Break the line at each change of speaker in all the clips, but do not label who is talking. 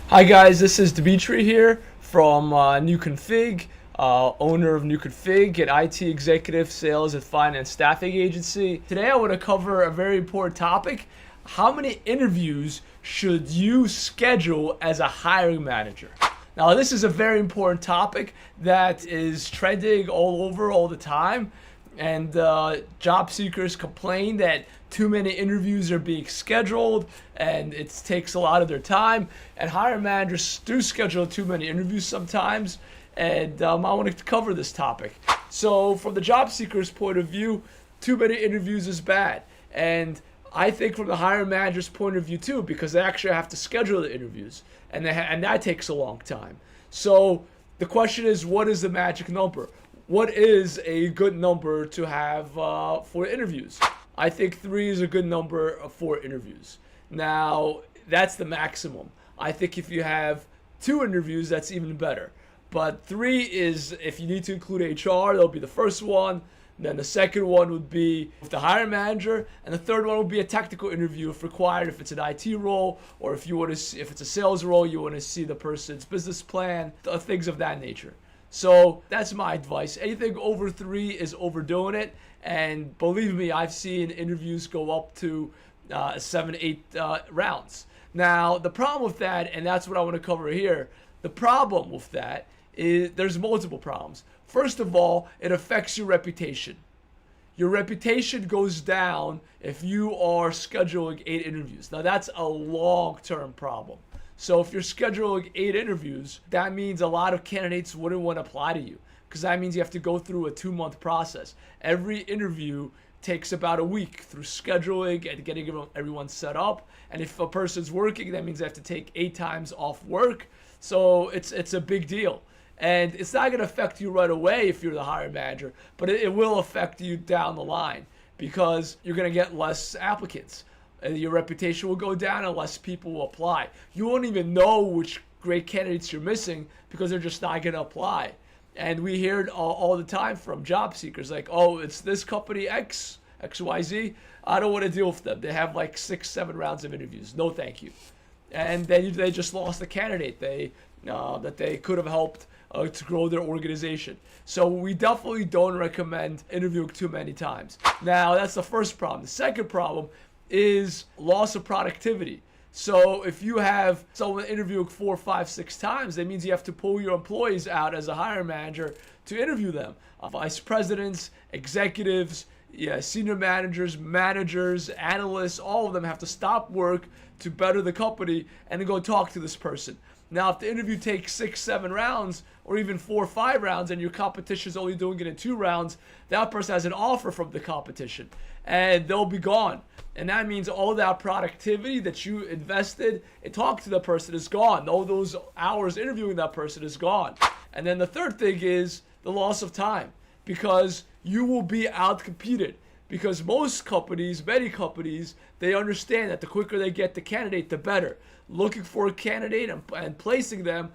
Hi guys, this is Dimitri here from New Config, owner of New Config, an IT executive, sales, and finance staffing agency. Today I want to cover a very important topic. How many interviews should you schedule as a hiring manager? Now this is a very important topic that is trending all over all the time. And job seekers complain that too many interviews are being scheduled and it takes a lot of their time. And hiring managers do schedule too many interviews sometimes. And I want to cover this topic. So, from the job seeker's point of view, too many interviews is bad. And I think from the hiring manager's point of view too, because they actually have to schedule the interviews, and that takes a long time. So the question is, what is the magic number? What is a good number to have for interviews? I think 3 is a good number for interviews. Now, that's the maximum. I think if you have 2 interviews, that's even better. But 3 is, if you need to include HR, that'll be the first one. Then the second one would be with the hiring manager, and the third one would be a technical interview if required, if it's an IT role, or if it's a sales role, you want to see the person's business plan, things of that nature. So that's my advice. Anything over 3 is overdoing it. And believe me, I've seen interviews go up to 7, 8 rounds. Now, the problem with that, and that's what I want to cover here, the problem with that is there's multiple problems. First of all, it affects your reputation. Your reputation goes down if you are scheduling 8 interviews. Now, that's a long-term problem. So if you're scheduling 8 interviews, that means a lot of candidates wouldn't want to apply to you, because that means you have to go through a 2-month process. Every interview takes about a week through scheduling and getting everyone set up. And if a person's working, that means they have to take 8 times off work. So it's a big deal. And it's not going to affect you right away if you're the hiring manager, but it will affect you down the line because you're going to get less applicants. And your reputation will go down and less people will apply. You won't even know which great candidates you're missing because they're just not going to apply. And we hear it all the time from job seekers like, oh, it's this company XYZ. I don't want to deal with them. They have like 6, 7 rounds of interviews. No, thank you. And then they just lost a candidate that they could have helped to grow their organization. So we definitely don't recommend interviewing too many times. Now, that's the first problem. The second problem is loss of productivity. So if you have someone interviewing 4, 5, 6 times, that means you have to pull your employees out as a hiring manager to interview them. Vice presidents, executives, senior managers, analysts, all of them have to stop work to better the company and then go talk to this person. Now, if the interview takes 6, 7 rounds, or even 4 or 5 rounds, and your competition is only doing it in 2 rounds, that person has an offer from the competition, and they'll be gone. And that means all that productivity that you invested in talking to the person is gone. All those hours interviewing that person is gone. And then the third thing is the loss of time, because you will be outcompeted. Because many companies, they understand that the quicker they get the candidate, the better. Looking for a candidate and placing them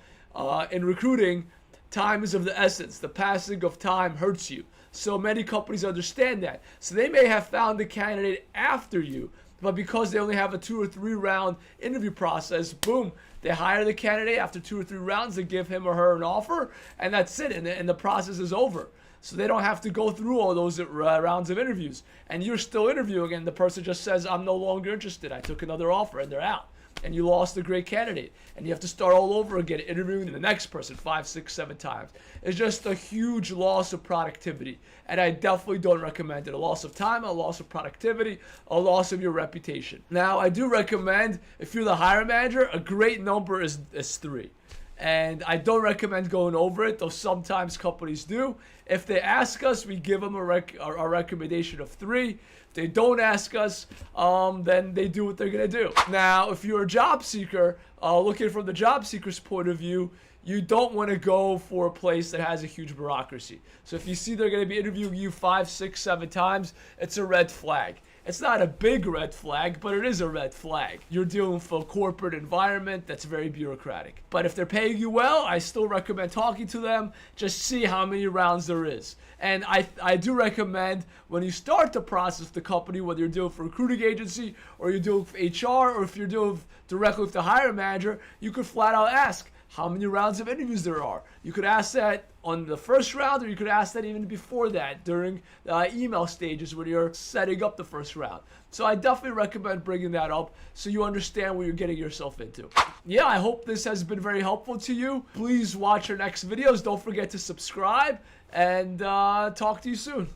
in recruiting, time is of the essence. The passing of time hurts you. So many companies understand that. So they may have found the candidate after you, but because they only have a 2 or 3 round interview process, boom, they hire the candidate. After 2 or 3 rounds, they give him or her an offer, and that's it, and the process is over. So they don't have to go through all those rounds of interviews. And you're still interviewing, and the person just says, I'm no longer interested. I took another offer, and they're out. And you lost a great candidate. And you have to start all over again, interviewing the next person 5, 6, 7 times. It's just a huge loss of productivity. And I definitely don't recommend it. A loss of time, a loss of productivity, a loss of your reputation. Now, I do recommend, if you're the hiring manager, a great number is 3. And I don't recommend going over it, though sometimes companies do. If they ask us, we give them a recommendation of 3. If they don't ask us, then they do what they're going to do. Now, if you're a job seeker, looking from the job seeker's point of view, you don't want to go for a place that has a huge bureaucracy. So if you see they're going to be interviewing you 5, 6, 7 times, it's a red flag. It's not a big red flag, but it is a red flag. You're dealing with a corporate environment that's very bureaucratic. But if they're paying you well, I still recommend talking to them. Just see how many rounds there is. And I do recommend when you start the process with the company, whether you're dealing with a recruiting agency or you're dealing with HR or if you're dealing directly with the hiring manager, you could flat out ask how many rounds of interviews there are. You could ask that on the first round, or you could ask that even before that during email stages when you're setting up the first round. So I definitely recommend bringing that up so you understand what you're getting yourself into. Yeah, I hope this has been very helpful to you. Please watch our next videos. Don't forget to subscribe, and talk to you soon.